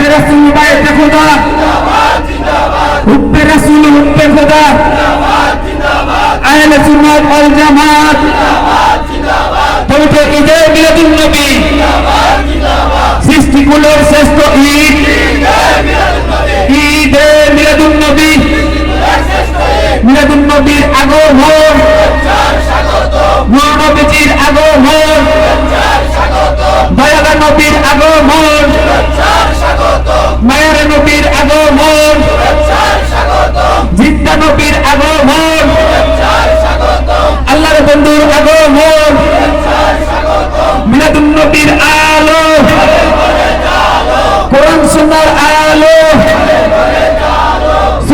রাসূল বাইতে খোদা হুব্বে রাসূল হুব্বে খোদা আহলে সুন্নাত ওয়াল জামাত পবিত্র ঈদে মিলাদুন নবী সৃষ্টিগুলোর শ্রেষ্ঠ ঈদ ঈদে মিলাদুন নবী মিলাদুন নবীর আগমন নূর নবীজির আগমন দয়াবান নবীর আগমন মায়ার নবীর আগমন জিন্দা নবীর আগমন আল্লাহর বন্ধুর আগমন মিলাদুন নবীর আলো কোরআন সুন্নাহর আলো